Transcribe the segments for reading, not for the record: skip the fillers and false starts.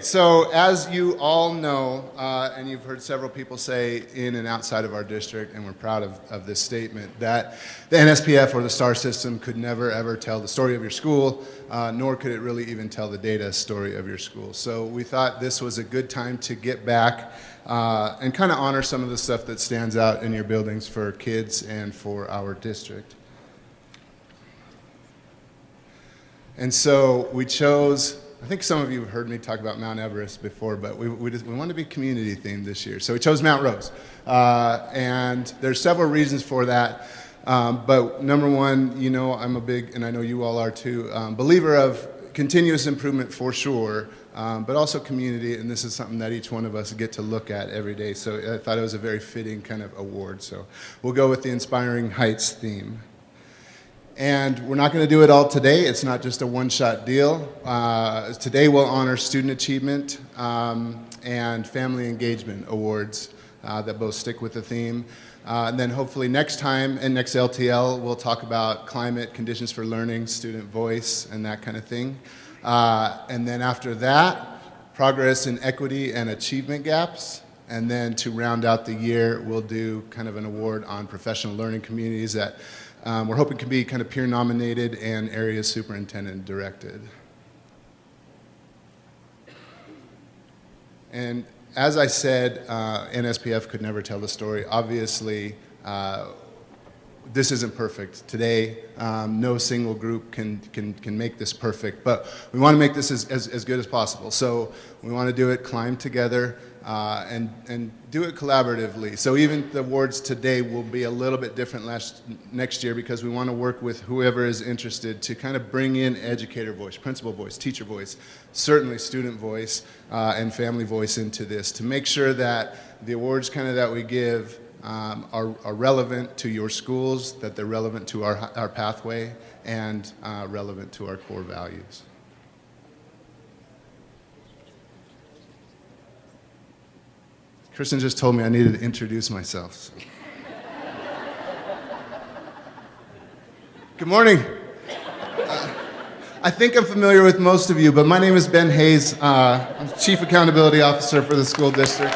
So as you all know, and you've heard several people say in and outside of our district, and we're proud of this statement, that the NSPF or the STAR system could never ever tell the story of your school, nor could it really even tell the data story of your school. So we thought this was a good time to get back and kind of honor some of the stuff that stands out in your buildings for kids and for our district. And so we chose, I think some of you have heard me talk about Mount Everest before, but we wanted to be community themed this year. So we chose Mount Rose. And there's several reasons for that. But number one, you know, I'm a big, and I know you all are too, believer of continuous improvement for sure, but also community. And this is something that each one of us get to look at every day. So I thought it was a very fitting kind of award. So we'll go with the Inspiring Heights theme. And we're not going to do it all today. It's not just a one-shot deal. Today we'll honor student achievement and family engagement awards that both stick with the theme. And then hopefully next time, and next LTL, we'll talk about climate, conditions for learning, student voice, and that kind of thing. And then after that, progress in equity and achievement gaps. And then to round out the year, we'll do kind of an award on professional learning communities that we're hoping can be kind of peer nominated and area superintendent directed. And as I said, NSPF could never tell the story. Obviously, this isn't perfect. Today, no single group can make this perfect, but we want to make this as good as possible. So we want to do it, climb together, and do it collaboratively. So even the awards today will be a little bit different next year because we want to work with whoever is interested to kind of bring in educator voice, principal voice, teacher voice, certainly student voice, and family voice into this to make sure that the awards kind of that we give are relevant to your schools, that they're relevant to our pathway, and relevant to our core values. Kristen just told me I needed to introduce myself. So. Good morning. I think I'm familiar with most of you, but my name is Ben Hayes. I'm Chief Accountability Officer for the school district.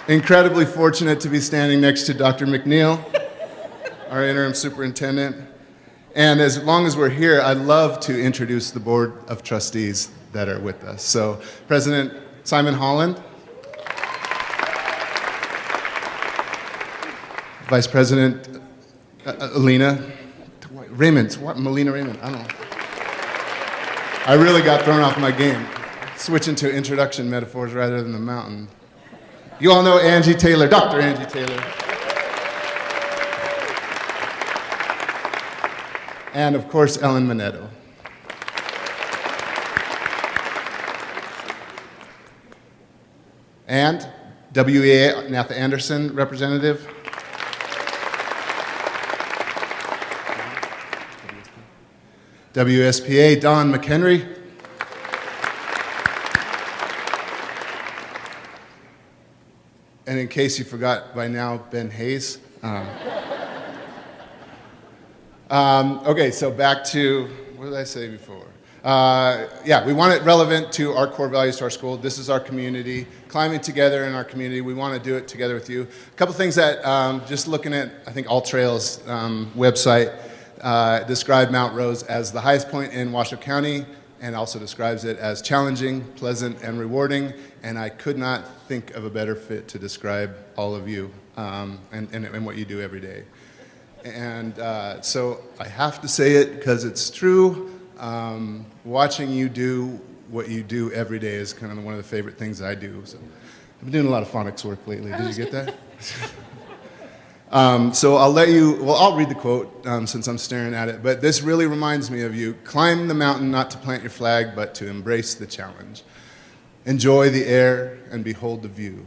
Incredibly fortunate to be standing next to Dr. McNeil, our interim superintendent. And as long as we're here, I'd love to introduce the Board of Trustees that are with us. So, President Simon Holland, Vice President Alina Raymond, Melina Raymond, I don't know. I really got thrown off my game, switching to introduction metaphors rather than the mountain. You all know Angie Taylor, Dr. Angie Taylor. And of course, Ellen Minetto. And WEA, Natha Anderson, representative. WSPA, Don McHenry. And in case you forgot by now, Ben Hayes. Okay, so back to, what did I say before? Yeah, we want it relevant to our core values to our school. This is our community, climbing together in our community. We want to do it together with you. A couple things that, just looking at, I think, All Trails website, describe Mount Rose as the highest point in Washoe County, and also describes it as challenging, pleasant, and rewarding. And I could not think of a better fit to describe all of you and what you do every day. And so I have to say it because it's true. Watching you do what you do every day is kind of one of the favorite things I do. So I've been doing a lot of phonics work lately. Did you get that? So I'll let you, well, I'll read the quote since I'm staring at it. But this really reminds me of you. Climb the mountain not to plant your flag, but to embrace the challenge. Enjoy the air and behold the view.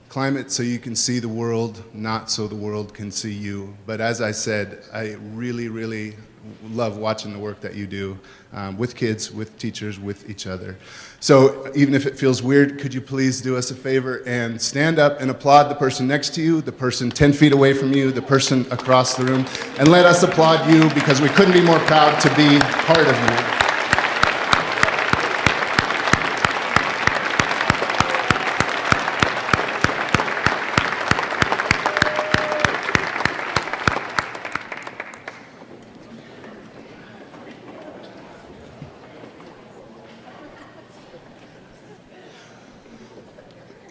Climb it so you can see the world, not so the world can see you. But as I said, I really, really love watching the work that you do with kids, with teachers, with each other. So even if it feels weird, could you please do us a favor and stand up and applaud the person next to you, the person 10 feet away from you, the person across the room, and let us applaud you because we couldn't be more proud to be part of you.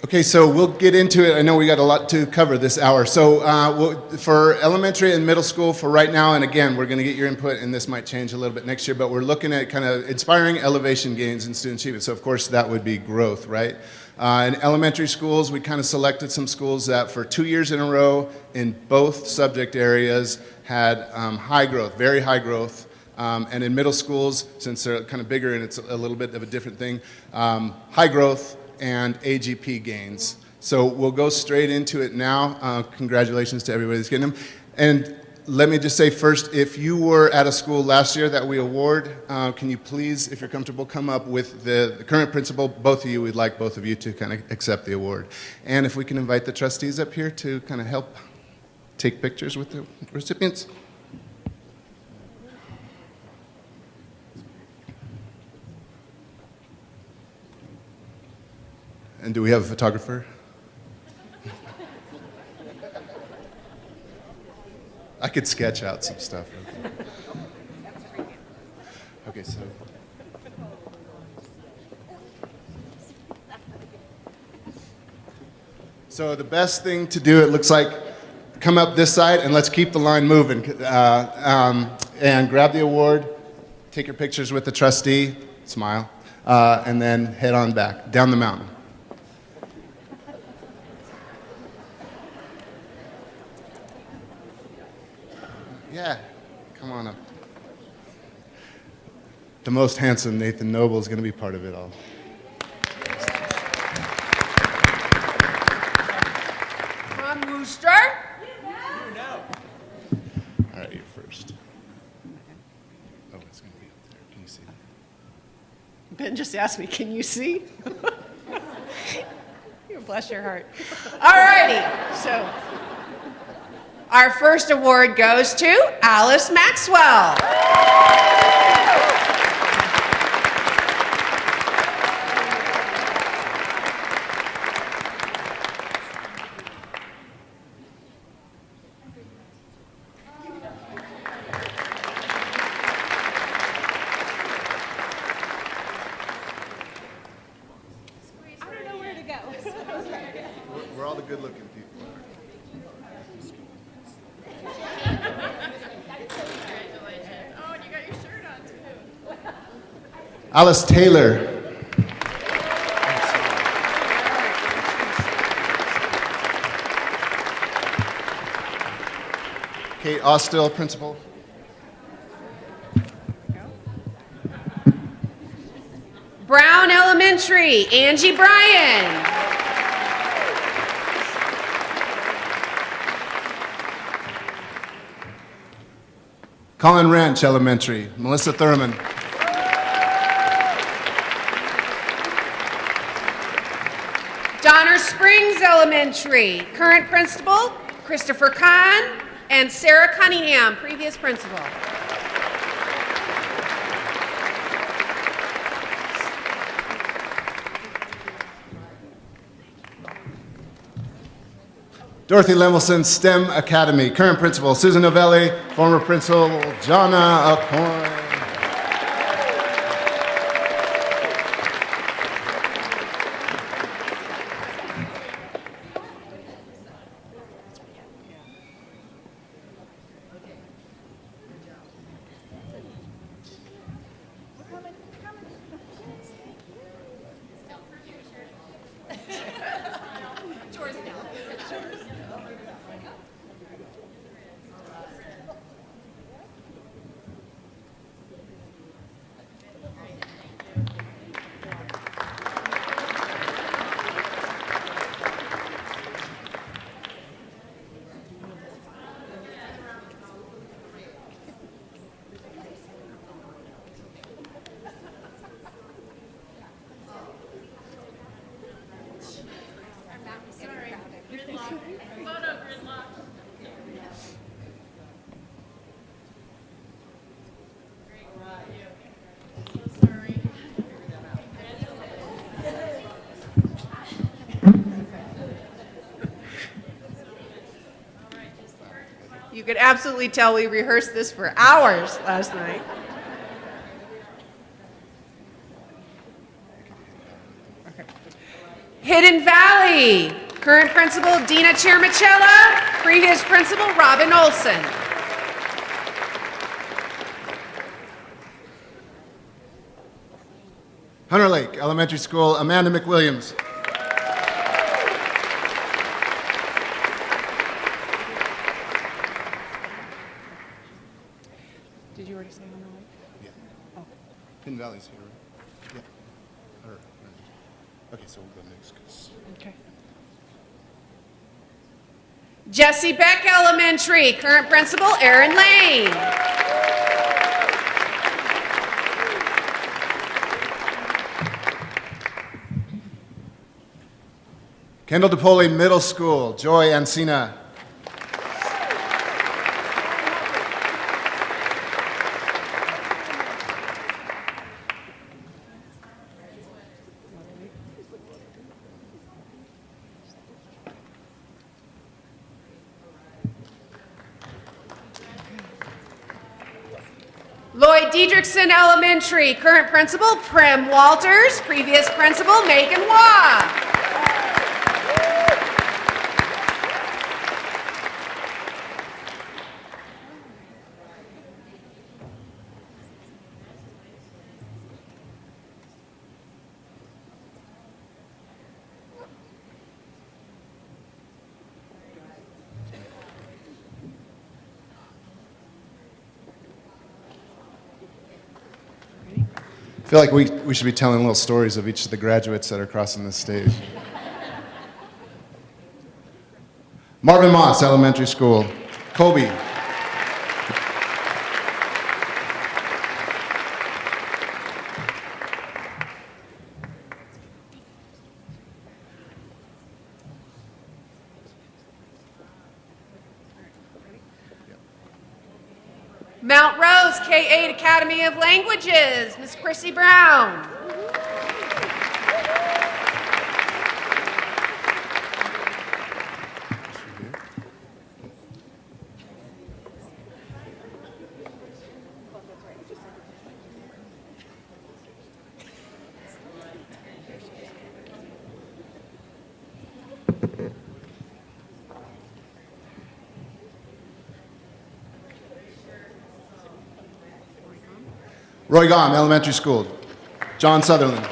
Okay, so we'll get into it. I know we got a lot to cover this hour. So for elementary and middle school for right now, and again, we're going to get your input, and this might change a little bit next year, but we're looking at kind of inspiring elevation gains in student achievement. So of course, that would be growth, right? In elementary schools, we kind of selected some schools that for 2 years in a row in both subject areas had high growth, very high growth. And in middle schools, since they're kind of bigger and it's a little bit of a different thing, high growth and AGP gains. So we'll go straight into it now. Congratulations to everybody that's getting them. And let me just say first, if you were at a school last year that we award, can you please, if you're comfortable, come up with the current principal, both of you, we'd like both of you to kind of accept the award. And if we can invite the trustees up here to kind of help take pictures with the recipients. And do we have a photographer? I could sketch out some stuff. Okay, so the best thing to do, it looks like, come up this side and let's keep the line moving. And grab the award, take your pictures with the trustee, smile, and then head on back, down the mountain. Yeah, come on up. The most handsome Nathan Noble is going to be part of it all. Come on, Rooster. All right, you're first. Oh, it's going to be up there. Can you see that? Ben just asked me, can you see? Bless your heart. All righty, so our first award goes to Alice Maxwell. We're all the good-looking people. Oh, and you got your shirt on, too. Alice Taylor. Kate Austell, principal. Brown Elementary, Angie Bryan. Colin Ranch Elementary, Melissa Thurman. Donner Springs Elementary, current principal, Christopher Kahn, and Sarah Cunningham, previous principal. Dorothy Lemelson STEM Academy, current principal, Susan Novelli, former principal, Jonna Alcorn. You could absolutely tell we rehearsed this for hours last night. Okay. Hidden Valley, current principal Dina Chermicella, previous principal Robin Olson. Hunter Lake Elementary School, Amanda McWilliams. Did you already say Hunter Lake? Yeah. Oh. Hidden Valley's here, right? Yeah. Okay, so we'll go next. Okay. Jesse Beck Elementary, current principal Aaron Lane. Kendall DePoli Middle School, Joy Ancina. Lloyd Diedrichson Elementary, current principal Prim Walters, previous principal Megan Waugh. I feel like we should be telling little stories of each of the graduates that are crossing this stage. Marvin Moss Elementary School, Kobe. Mount Rose K-8 Academy of Languages, Miss Chrissy Brown. Roy Gom Elementary School, John Sutherland.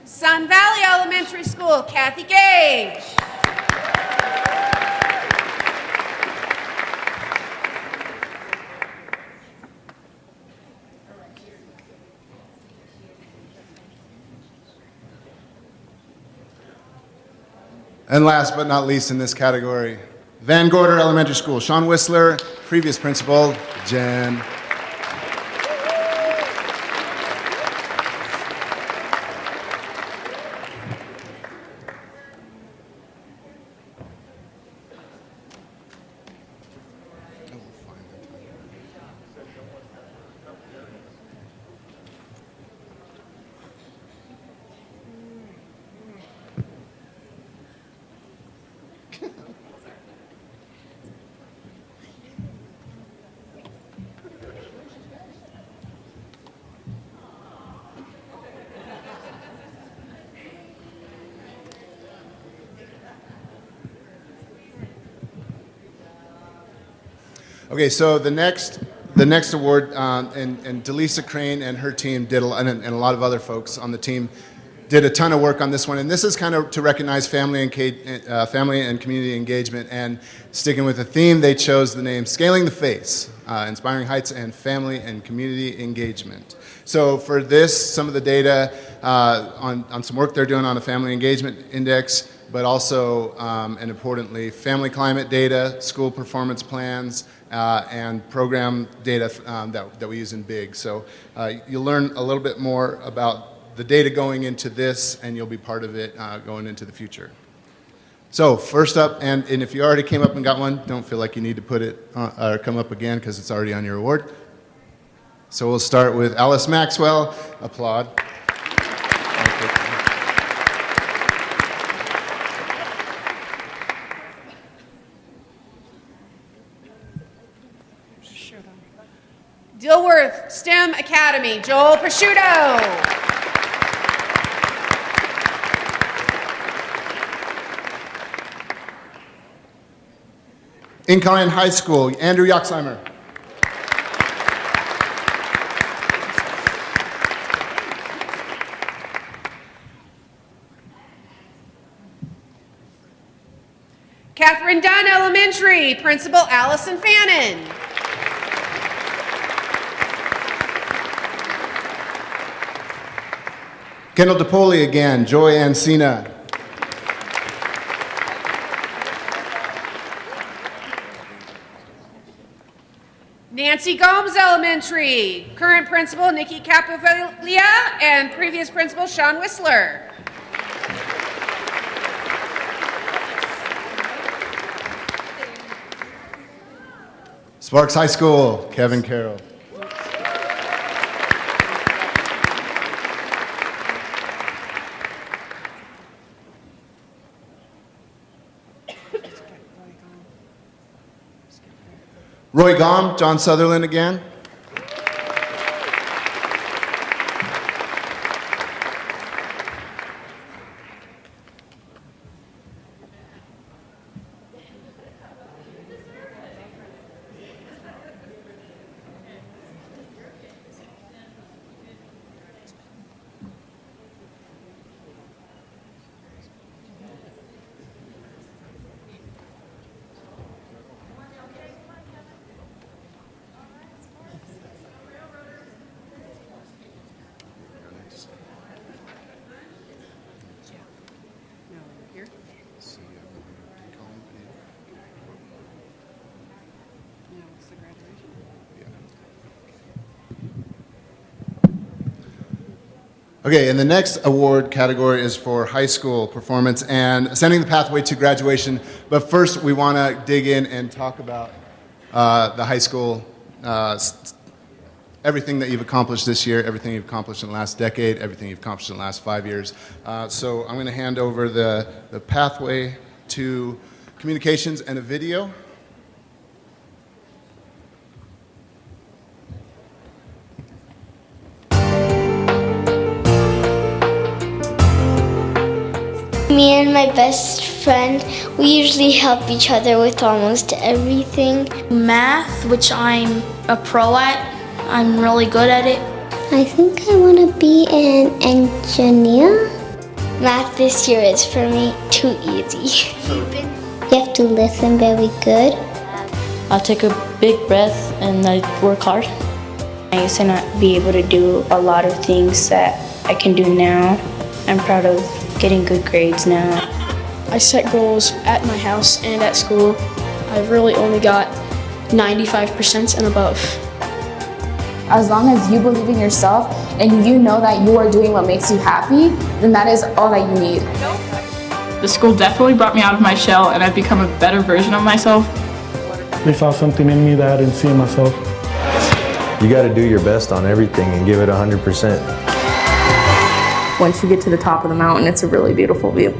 Sun Valley Elementary School, Kathy Gage. And last but not least in this category, Van Gorder Elementary School, Sean Whistler, previous principal, Jen. Okay, so the next award, and Delisa Crane and her team did, and a lot of other folks on the team did a ton of work on this one. And this is kind of to recognize family and community engagement. And sticking with the theme, they chose the name Scaling the Face, Inspiring Heights and Family and Community Engagement. So for this, some of the data on some work they're doing on a family engagement index, but also, and importantly, family climate data, school performance plans, and program data that we use in BIG. So you'll learn a little bit more about the data going into this, and you'll be part of it going into the future. So first up, and if you already came up and got one, don't feel like you need to put it or come up again because it's already on your award. So we'll start with Alice Maxwell. Applaud. Dilworth STEM Academy, Joel Prosciutto. Incarnate High School, Andrew Yoxheimer. Catherine Dunn Elementary, Principal Allison Fannin. Kendall DePoli again, Joy Ancina. Nancy Gomes Elementary, current principal Nikki Capuviglia and previous principal Sean Whistler. Sparks High School, Kevin Carroll. Roy Gom, John Sutherland again. Okay, and the next award category is for high school performance and ascending the pathway to graduation. But first, we want to dig in and talk about the high school, everything that you've accomplished this year, everything you've accomplished in the last decade, everything you've accomplished in the last 5 years. So I'm going to hand over the pathway to communications and a video. Me and my best friend, we usually help each other with almost everything. Math, which I'm a pro at, I'm really good at it. I think I want to be an engineer. Math this year is for me too easy. You have to listen very good. I'll take a big breath and I work hard. I used to not be able to do a lot of things that I can do now. I'm proud of getting good grades now. I set goals at my house and at school. I've really only got 95% and above. As long as you believe in yourself and you know that you are doing what makes you happy, then that is all that you need. The school definitely brought me out of my shell and I've become a better version of myself. They saw something in me that I didn't see in myself. You got to do your best on everything and give it 100%. Once you get to the top of the mountain, it's a really beautiful view.